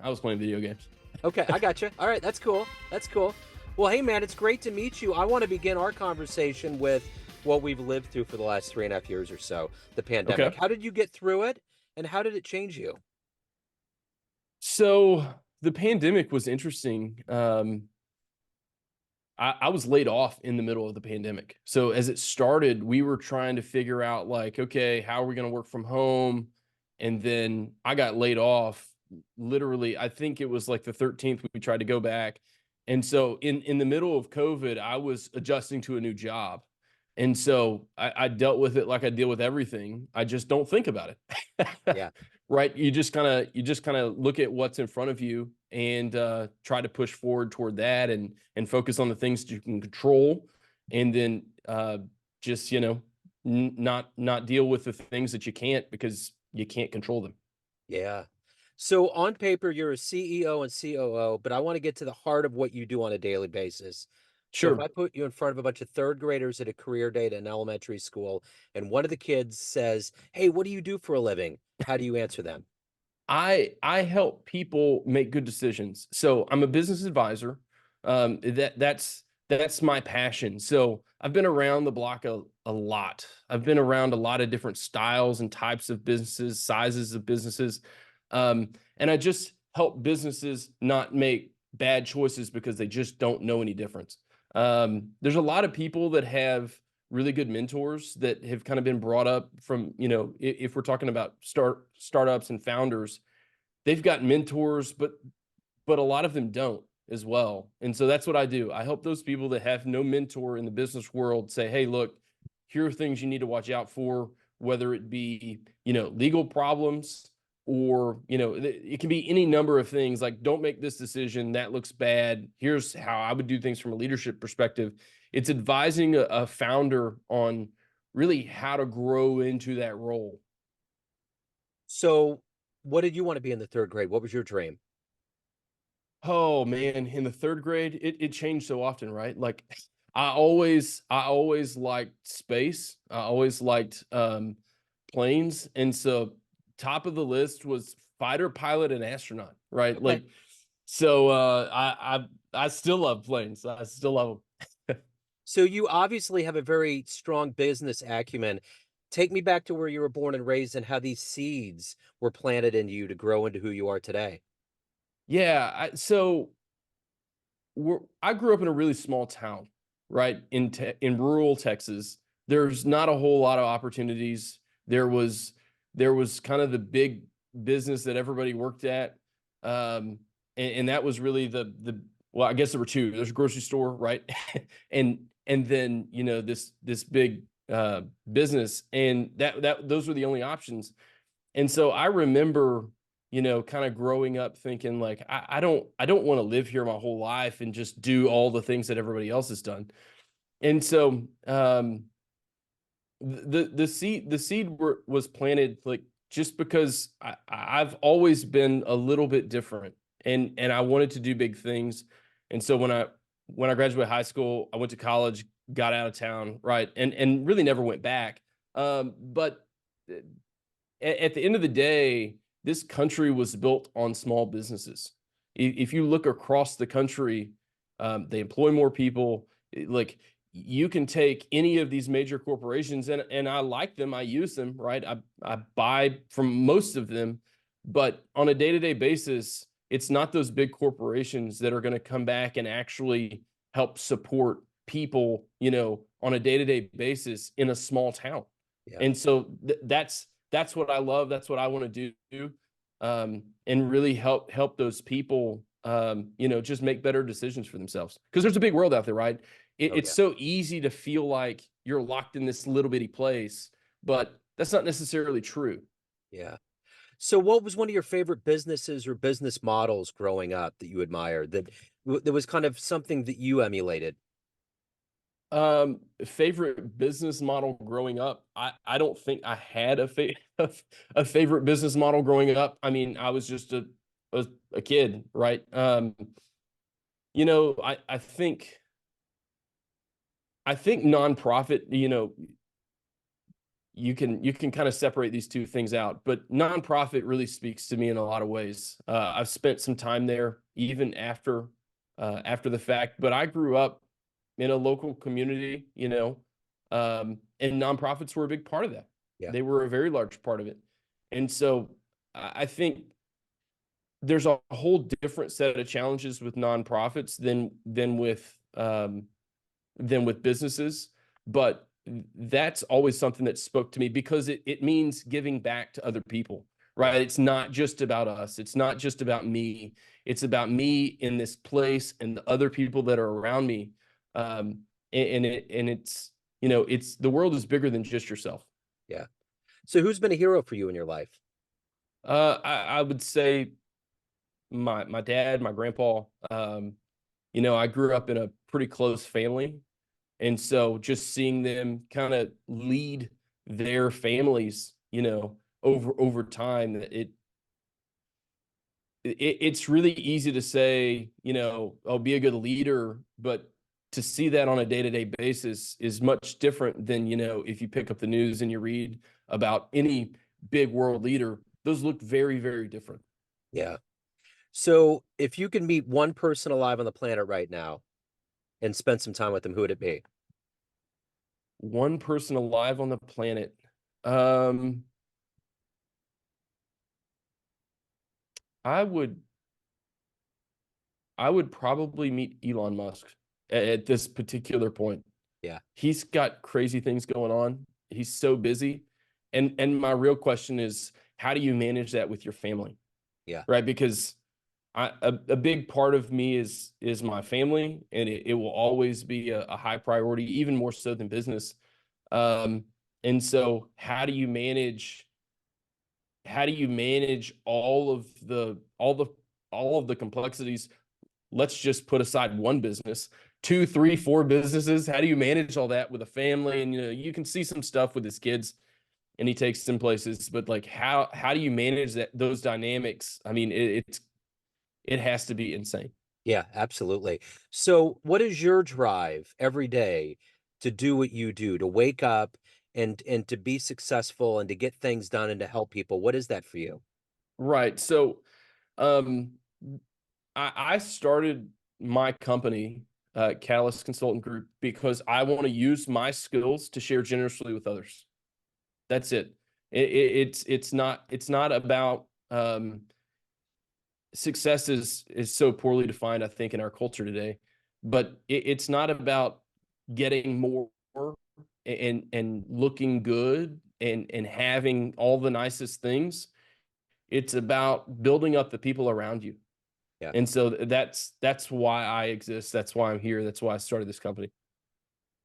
I was playing video games. Okay, I got you. All right, that's cool. That's cool. Well, hey, man, it's great to meet you. I want to begin our conversation with what we've lived through for the last 3.5 years or so, the pandemic. Okay. How did you get through it, and how did it change you? So the pandemic was interesting. I was laid off in the middle of the pandemic. So as it started, we were trying to figure out like, okay, how are we going to work from home? And then I got laid off literally, I think it was like the 13th we tried to go back. And so in the middle of COVID, I was adjusting to a new job. And so I dealt with it like I deal with everything. I just don't think about it. Yeah. Right. You just kind of look at what's in front of you and try to push forward toward that and focus on the things that you can control, and then just not deal with the things that you can't, because you can't control them. Yeah. So on paper, you're a CEO and COO, but I want to get to the heart of what you do on a daily basis. So if Sure. I put you in front of a bunch of third graders at a career day at an elementary school, and one of the kids says, "Hey, what do you do for a living?" How do you answer them? I help people make good decisions. So I'm a business advisor. That's my passion. So I've been around the block a lot. I've been around a lot of different styles and types of businesses, sizes of businesses. And I just help businesses not make bad choices because they just don't know any difference. There's a lot of people that have really good mentors that have kind of been brought up from, if we're talking about startups and founders, they've got mentors, but a lot of them don't as well. And so that's what I do. I help those people that have no mentor in the business world say, hey, look, here are things you need to watch out for, whether it be, legal problems, or, it can be any number of things. Like, don't make this decision, that looks bad. Here's how I would do things from a leadership perspective. It's advising a founder on really how to grow into that role. So, what did you want to be in the third grade? What was your dream? Oh man, in the third grade, it changed so often, right? Like I always liked space. I always liked planes. And so top of the list was fighter pilot and astronaut, right? Okay. Like, so I still love planes. I still love them. So you obviously have a very strong business acumen. Take me back to where you were born and raised and how these seeds were planted into you to grow into who you are today. Yeah, I grew up in a really small town, right? In rural Texas. There's not a whole lot of opportunities. There was there was kind of the big business that everybody worked at. And that was really the well, I guess there were two. There's a grocery store, right? And then, this big business, and that those were the only options. And so I remember, kind of growing up thinking like, I don't want to live here my whole life and just do all the things that everybody else has done. And so the seed was planted, like, just because I've always been a little bit different, and I wanted to do big things. And so when I graduated high school, I went to college, got out of town, right, and really never went back. But at the end of the day, this country was built on small businesses. If you look across the country, they employ more people. Like, you can take any of these major corporations, and I like them. I use them, right? I buy from most of them, but on a day-to-day basis, it's not those big corporations that are going to come back and actually help support people, on a day-to-day basis in a small town. Yeah. And so that's what I love. That's what I want to do, and really help those people, just make better decisions for themselves. Because there's a big world out there, right? Oh, It's yeah. so easy to feel like you're locked in this little bitty place, but that's not necessarily true. Yeah. So what was one of your favorite businesses or business models growing up that you admired that was kind of something that you emulated? Favorite business model growing up. I don't think I had a favorite business model growing up. I mean, I was just a kid, right? I think nonprofit, you can kind of separate these two things out. But nonprofit really speaks to me in a lot of ways. I've spent some time there even after the fact, but I grew up in a local community, and nonprofits were a big part of that. Yeah. They were a very large part of it. And so I think there's a whole different set of challenges with nonprofits than with businesses, but that's always something that spoke to me because it means giving back to other people, Yeah. right? It's not just about us. It's not just about me. It's about me in this place and the other people that are around me. It's the world is bigger than just yourself. Yeah. So who's been a hero for you in your life? I would say my dad, my grandpa. I grew up in a pretty close family. And so just seeing them kind of lead their families, over time, it's really easy to say, oh, be a good leader, but to see that on a day-to-day basis is much different than, if you pick up the news and you read about any big world leader, those look very, very different. Yeah. So if you could meet one person alive on the planet right now and spend some time with them, who would it be? One person alive on the planet. Um, I would I would probably meet Elon Musk at this particular point. Yeah. He's got crazy things going on. He's so busy. And my real question is, how do you manage that with your family? Yeah. Right? Because a big part of me is my family, and it will always be a high priority, even more so than business. Um, and so how do you manage all of the complexities? Let's just put aside one business, two, three, four businesses. How do you manage all that with a family? And you can see some stuff with his kids, and he takes them places. But like, how do you manage those dynamics? I mean, it has to be insane. Yeah, absolutely. So what is your drive every day to do what you do, to wake up and to be successful and to get things done and to help people? What is that for you? Right. So, um, I started my company, Catalyst Consultant Group, because I want to use my skills to share generously with others. That's it. It's not about success is so poorly defined, I think, in our culture today. But it's not about getting more and looking good and having all the nicest things. It's about building up the people around you. Yeah. And so that's why I exist. That's why I'm here. That's why I started this company.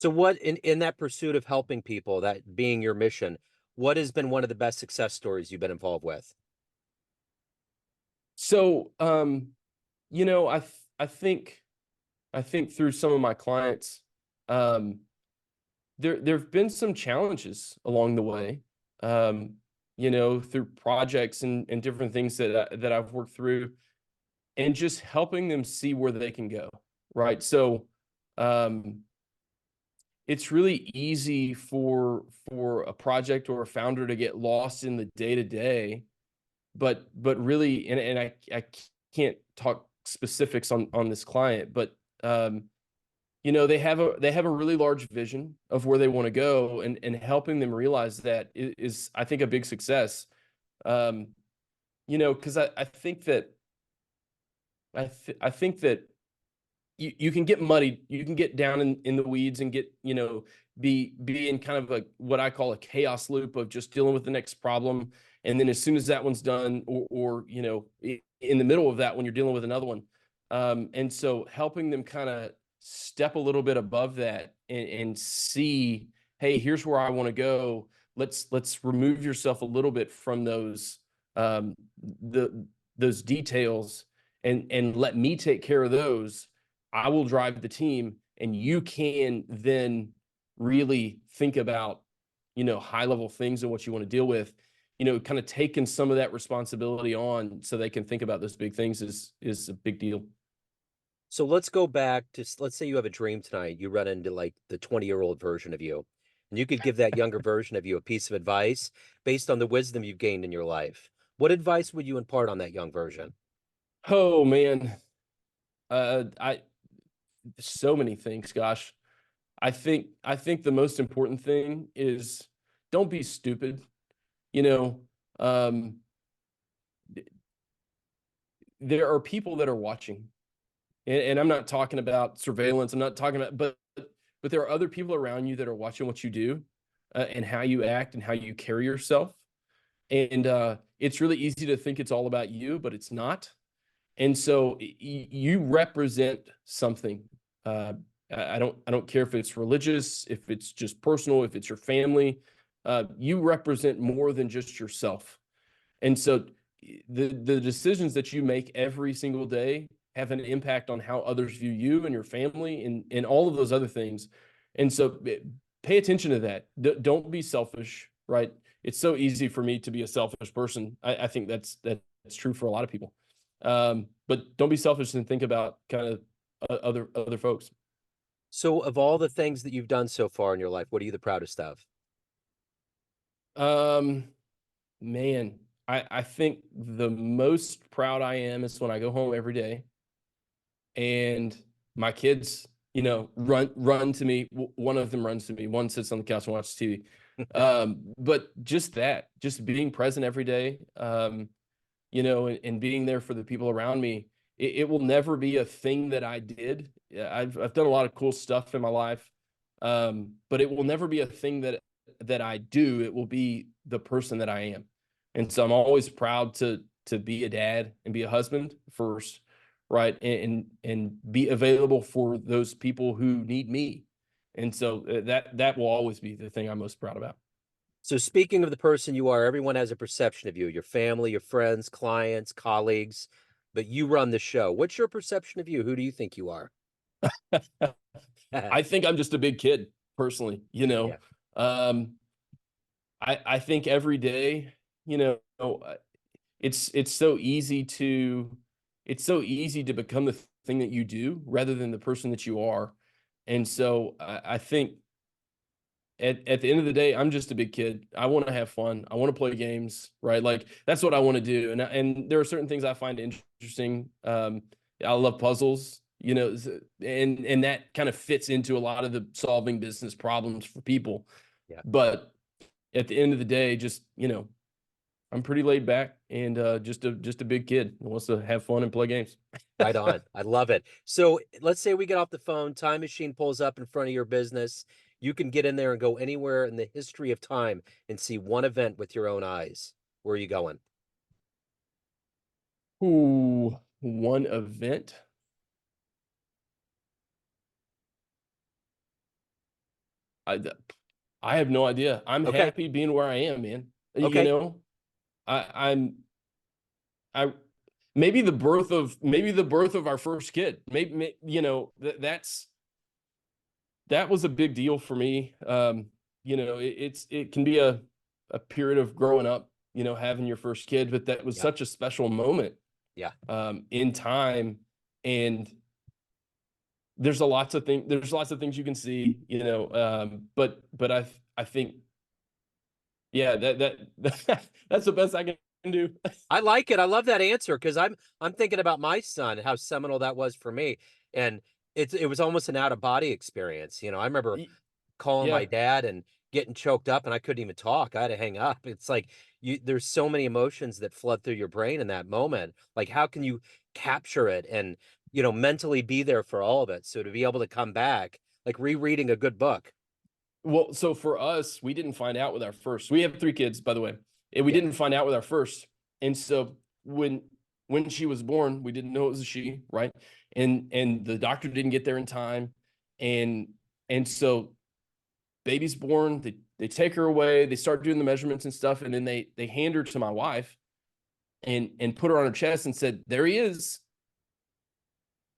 So what in that pursuit of helping people, that being your mission, what has been one of the best success stories you've been involved with? So, you know, I th- I think through some of my clients, um, there've been some challenges along the way. Um, through projects and different things that I've worked through, and just helping them see where they can go. Right. So, um, it's really easy for a project or a founder to get lost in the day to day, but really, and I can't talk specifics on this client, but um, they have a really large vision of where they want to go, and helping them realize that is I think a big success. Um, because I think that I think that you can get muddied, you can get down in the weeds and get, be in kind of a what I call a chaos loop of just dealing with the next problem. And then as soon as that one's done, or in the middle of that when you're dealing with another one. And so helping them kind of step a little bit above that and see, hey, here's where I want to go. Let's remove yourself a little bit from um the those details, and let me take care of those. I will drive the team, and you can then really think about, high level things and what you want to deal with, kind of taking some of that responsibility on so they can think about those big things is a big deal. So let's go back to let's say you have a dream tonight. You run into like the 20-year-old version of you, and you could give that younger version of you a piece of advice based on the wisdom you've gained in your life, what advice would you impart on that young version? Oh man. I so many things, gosh. I think the most important thing is don't be stupid. You know, um, there are people that are watching, and I'm not talking about surveillance. I'm not talking about, but there are other people around you that are watching what you do, and how you act and how you carry yourself. And it's really easy to think it's all about you, but it's not. And so you represent something. Uh, I don't care if it's religious, if it's just personal, if it's your family. You represent more than just yourself. And so the decisions that you make every single day have an impact on how others view you and your family and all of those other things. And so pay attention to that. Don't be selfish, right? It's so easy for me to be a selfish person. I think that's true for a lot of people. But don't be selfish and think about kind of other folks. So, of all the things that you've done so far in your life, what are you the proudest of? Um, Man, I think the most proud I am is when I go home every day and my kids, run to me. One of them runs to me. One sits on the couch and watches TV. But just being present every day, and being there for the people around me, it will never be a thing that I did. Yeah, I've done a lot of cool stuff in my life, but it will never be a thing that I do. It will be the person that I am, and so I'm always proud to be a dad and be a husband first, right, and be available for those people who need me, and so that will always be the thing I'm most proud about. So, speaking of the person you are, everyone has a perception of you, your family, your friends, clients, colleagues, but you run the show. What's your perception of you? Who do you think you are? I think I'm just a big kid personally, Yeah. Um, I think every day, it's so easy to become the thing that you do rather than the person that you are. And so I think at the end of the day, I'm just a big kid. I want to have fun. I want to play games, right? Like that's what I want to do. And there are certain things I find interesting. I love puzzles, and that kind of fits into a lot of the solving business problems for people. Yeah. But at the end of the day, just, I'm pretty laid back and just a big kid who wants to have fun and play games. Right on. I love it. So let's say we get off the phone, time machine pulls up in front of your business. You can get in there and go anywhere in the history of time and see one event with your own eyes. Where are you going? Ooh, one event. I I have no idea. I'm Okay. happy being where I am, man. Okay. I'm I maybe the birth of our first kid. Maybe that was a big deal for me. It can be a period of growing up, having your first kid, but that was Yep. such a special moment Yeah. in time. And there's lots of things you can see, but I think, yeah, that's the best I can do. I like it. I love that answer because I'm thinking about my son, how seminal that was for me. And it was almost an out of body experience. I remember calling my Yeah. dad and getting choked up and I couldn't even talk. I had to hang up. It's like there's so many emotions that flood through your brain in that moment. Like how can you capture it and mentally be there for all of it? So to be able to come back, like rereading a good book. Well, so for us, we didn't find out with our first. We have three kids, by the way, and we Yeah. didn't find out with our first. And so when she was born, we didn't know it was a she, right? And the doctor didn't get there in time, and so baby's born. They take her away. They start doing the measurements and stuff, and then they hand her to my wife, and put her on her chest and said, "There he is.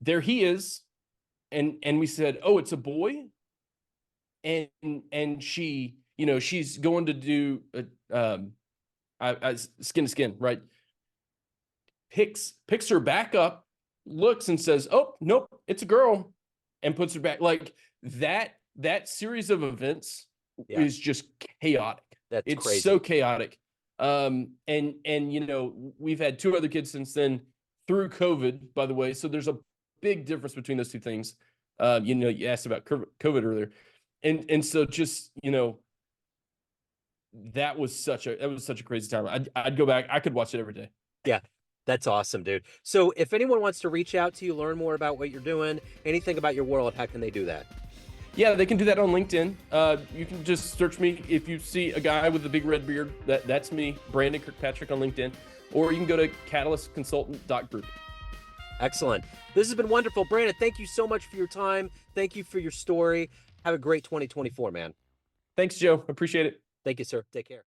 There he is." And we said, "Oh, it's a boy." And she, she's going to do skin to skin, right? Picks her back up, looks and says, "Oh, nope, it's a girl," and puts her back. Like that series of events Yeah. is just chaotic. That's It's so crazy. chaotic. And you know, we've had 2 other kids since then through COVID, by the way. So there's a big difference between those 2 things. You know, you asked about COVID earlier. And so just, you know, that was such a crazy time. I'd go back. I could watch it every day. Yeah. That's awesome, dude. So if anyone wants to reach out to you, learn more about what you're doing, anything about your world, how can they do that? Yeah, they can do that on LinkedIn. You can just search me. If you see a guy with a big red beard, that's me, Brandon Kirkpatrick on LinkedIn. Or you can go to catalystconsultant.group. Excellent. This has been wonderful. Brandon, thank you so much for your time. Thank you for your story. Have a great 2024, man. Thanks, Joe. Appreciate it. Thank you, sir. Take care.